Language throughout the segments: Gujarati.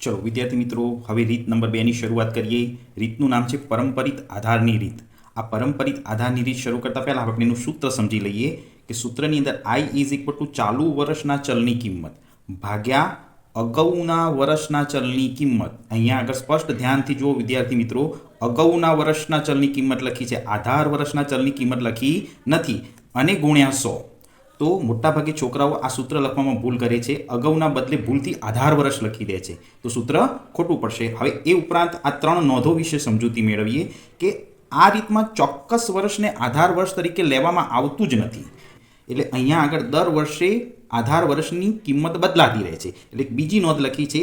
चलो विद्यार्थी मित्रों, हवे रीत नंबर 2 ની શરૂઆત કરીએ। રીતનું નામ છે પરંપરિત આધારની રીત। આ પરંપરિત આધારની રીત શરૂ કરતા પહેલા આપણે એનું સૂત્ર સમજી લઈએ કે સૂત્રની અંદર I ચાલુ વર્ષના ચલની કિંમત ભાગ્યા અગાઉના વર્ષના ચલની કિંમત। અહીંયા આગળ સ્પષ્ટ ધ્યાનથી જુઓ વિદ્યાર્થી મિત્રો, અગાઉના વર્ષના ચલની કિંમત લખી છે, આધાર વર્ષના ચલની કિંમત લખી નથી, અને ગુણ્યા 100। तो मोटाभागे छोकराओ आ सूत्र लखवामां भूल करे छे, अगाउना बदले भूलथी आधार वर्ष लखी दे छे, तो सूत्र खोटुं पड़शे। हवे ए उपरांत आ त्रण नोंधो विषे समजूती मेळवीए के आ रीतमां चोक्कस वर्षने आधार वर्ष तरीके लेवामां आवतुं ज नथी। एटले अहींया आगळ दर वर्षे आधार वर्षनी किंमत बदलाती रहे छे। एटले बीजी नोंध लखी छे,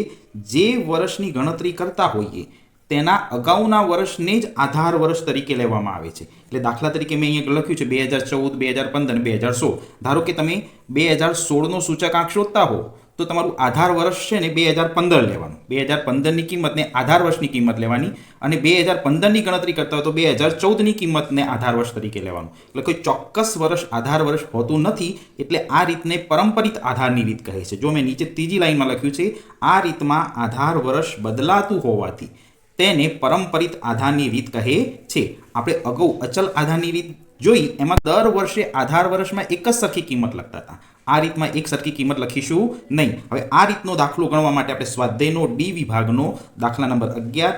जे वर्षनी गणतरी करता होईए तेना अगाउना वर्षने ज आधार वर्ष तरीके लेवामां आवे छे। એટલે દાખલા તરીકે મેં અહીંયા લખ્યું છે 2014, 2015 અને 2016। ધારો કે તમે 2016 નો સૂચકાંક શોધતા હો તો તમારું આધાર વર્ષ છે ને 2015 લેવાનું, 2015 ની કિંમતને આધાર વર્ષની કિંમત લેવાની, અને 2015 ની ગણતરી કરતા હોય તો 2014 ની કિંમતને આધાર વર્ષ તરીકે લેવાનું। એટલે કોઈ ચોક્કસ વર્ષ આધાર વર્ષ હોતું નથી, એટલે આ રીતને પરંપરિત આધારની રીત કહે છે। જો મેં નીચે ત્રીજી લાઈનમાં લખ્યું છે, આ રીતમાં આધાર વર્ષ બદલાતું હોવાથી તેને પરંપરિત આધારની રીત કહે છે। આપણે અગાઉ અચલ આધારની રીત જોઈ, એમાં દર વર્ષે આધાર વર્ષમાં એક જ સરખી કિંમત લખતા હતા। આ રીતમાં એક સરખી કિંમત લખીશું નહીં। હવે આ રીતનો દાખલો ગણવા માટે આપણે સ્વાધ્યાયનો ડી વિભાગનો દાખલા નંબર 11।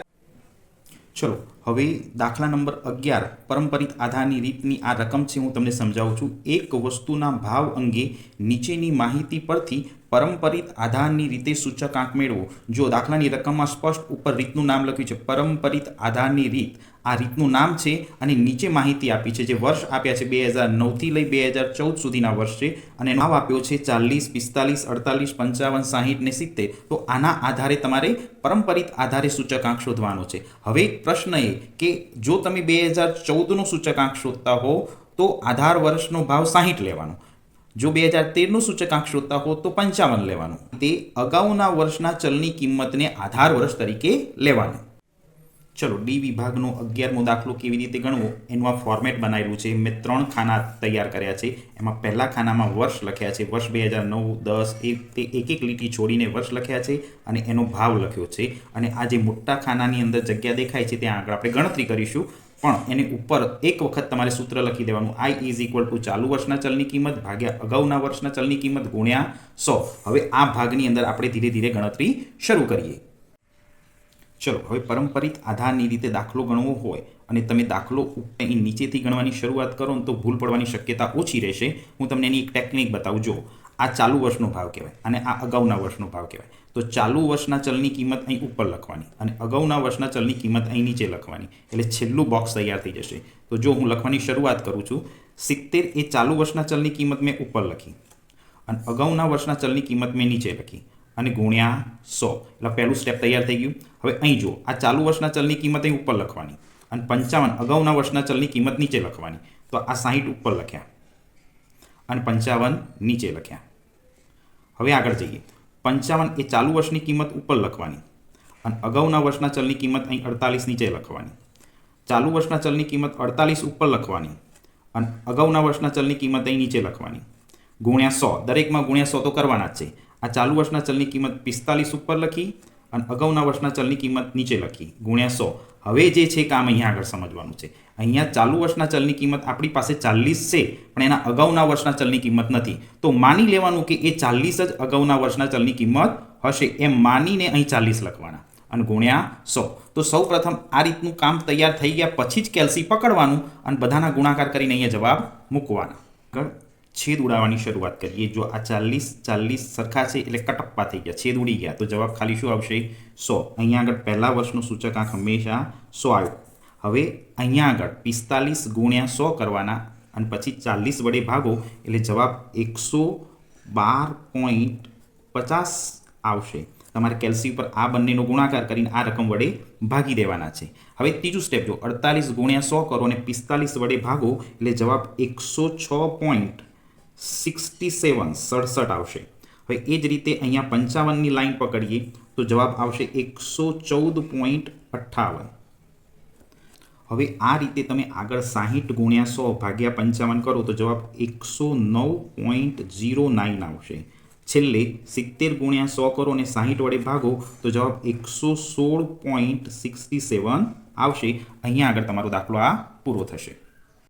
ચલો હવે દાખલા નંબર 11 પરંપરિત આધારની રીતની આ રકમ છે, હું તમને સમજાવું છું। એક વસ્તુના ભાવ અંગે નીચેની માહિતી પરથી પરંપરિત આધારની રીતે સૂચકાંક મેળવો। જો દાખલાની રકમમાં સ્પષ્ટ ઉપર રીતનું નામ લખ્યું છે, પરંપરિત આધારની રીત, આ રીતનું નામ છે, અને નીચે માહિતી આપી છે, જે વર્ષ આપ્યા છે 2009 થી લઈ 2014 સુધીના વર્ષ છે, અને નામ આપ્યો છે 40, 45, 48, 55, 60 ને 70। તો આના આધારે તમારે પરંપરિત આધારે સૂચકાંક શોધવાનો છે। હવે પ્રશ્ન એ કે જો તમે 2014 નો સૂચકાંક શોધતા હો તો આધાર વર્ષનો ભાવ 60 લેવાનો, જો 2013 નું સૂચકાંક શોધતા હો તો 55 લેવાનું। તે અગાઉના વર્ષના ચલની કિંમતને આધાર વર્ષ તરીકે લેવાની। ચલો ડી વિભાગનો 11મો દાખલો કેવી રીતે ગણવો એનું આ ફોર્મેટ બનાવેલું છે। મેં 3 ખાના તૈયાર કર્યા છે। એમાં પહેલા ખાનામાં વર્ષ લખ્યા છે, વર્ષ 2009, 10, તે એક એક લીટી છોડીને વર્ષ લખ્યા છે અને એનો ભાવ લખ્યો છે। અને આ જે મોટા ખાનાની અંદર જગ્યા દેખાય છે ત્યાં આગળ આપણે ગણતરી કરીશું, પણ એની ઉપર એક વખત તમારે સૂત્ર લખી દેવાનું, I ચાલુ વર્ષના ચલની કિંમત ભાગ્યા અગાઉના વર્ષના ચલની કિંમત ગુણ્યા 100। હવે આ ભાગની અંદર આપણે ધીરે ધીરે ગણતરી શરૂ કરીએ। ચલો હવે પરંપરિત આધારની રીતે દાખલો ગણવો હોય અને તમે દાખલો અહીં નીચેથી ગણવાની શરૂઆત કરો ને તો ભૂલ પડવાની શક્યતા ઓછી રહેશે। હું તમને એની એક ટેકનિક બતાવું। જો આ ચાલુ વર્ષનો ભાવ કહેવાય અને આ અગાઉના વર્ષનો ભાવ કહેવાય, તો ચાલુ વર્ષના ચલની કિંમત અહીં ઉપર લખવાની અને અગાઉના વર્ષના ચલની કિંમત અહીં નીચે લખવાની, એટલે છેલ્લું બોક્સ તૈયાર થઈ જશે। તો જો હું લખવાની શરૂઆત કરું છું, 70 એ ચાલુ વર્ષના ચલની કિંમત મેં ઉપર લખી અને અગાઉના વર્ષના ચલની કિંમત મેં નીચે લખી અને ગુણ્યા 100, એટલે પહેલું સ્ટેપ તૈયાર થઈ ગયું। હવે અહીં જો આ ચાલુ વર્ષના ચલની કિંમત અહીં ઉપર લખવાની અને 55 અગાઉના વર્ષના ચલની કિંમત નીચે લખવાની, તો આ 60 ઉપર લખ્યા અને 55 નીચે લખ્યા। હવે આગળ જઈએ, 55 એ ચાલુ વર્ષની કિંમત ઉપર લખવાની અને અગાઉના વર્ષના ચલની કિંમત અહીં 48 નીચે લખવાની, ચાલુ વર્ષના ચલની કિંમત 48 ઉપર લખવાની અને અગાઉના વર્ષના ચલની કિંમત અહીં નીચે લખવાની, ગુણ્યા 100, દરેકમાં ગુણ્યા 100 તો કરવાના જ છે। આ ચાલુ વર્ષના ચલની કિંમત 45 ઉપર લખી અને અગાઉના વર્ષના ચલની કિંમત નીચે લખી, ગુણ્યા 100। હવે જે છે કામ અહીંયા આગળ સમજવાનું છે। અહીંયા ચાલુ વર્ષના ચલની કિંમત આપણી પાસે 40 છે, પણ એના અગાઉના વર્ષના ચલની કિંમત નથી, તો માની લેવાનું કે એ 40 જ અગાઉના વર્ષના ચલની કિંમત હશે, એમ માનીને અહીં 40 લખવાના અને ગુણ્યા 100। તો સૌ પ્રથમ આ રીતનું કામ તૈયાર થઈ ગયા પછી જ કેલ્સી પકડવાનું અને બધાના ગુણાકાર કરીને અહીંયા જવાબ મૂકવાના। આગળ છેદ ઉડાવવાની શરૂઆત કરીએ। જો આ 40 સરખા છે એટલે કટપ્પા થઈ ગયા, છેદ ઉડી ગયા, તો જવાબ ખાલી શું આવશે? 100। અહીંયા આગળ પહેલા વર્ષનો સૂચકાંક હંમેશા 100 આવ્યો। હવે અહીંયા આગળ 45 ગુણ્યા 100 કરવાના અને પછી 40 વડે ભાગો એટલે જવાબ 112.50 આવશે। તમારે કેલ્સી ઉપર આ બંનેનો ગુણાકાર કરીને આ રકમ વડે ભાગી દેવાના છે। હવે ત્રીજું સ્ટેપ જો 48 ગુણ્યા 100 કરો અને 45 વડે ભાગો એટલે જવાબ 106.67 આવશે। હવે એ જ રીતે અહીંયા 55ની લાઈન પકડીએ તો જવાબ આવશે 114.58। હવે આ રીતે તમે આગળ 60 ગુણ્યા 100 ભાગ્યા 55 કરો તો જવાબ 109.09 આવશે। છેલ્લે 70 ગુણ્યા 100 કરો અને 60 વડે ભાગો તો જવાબ 116.67 આવશે. અહીંયા આગળ તમારો દાખલો આ પૂરો થશે.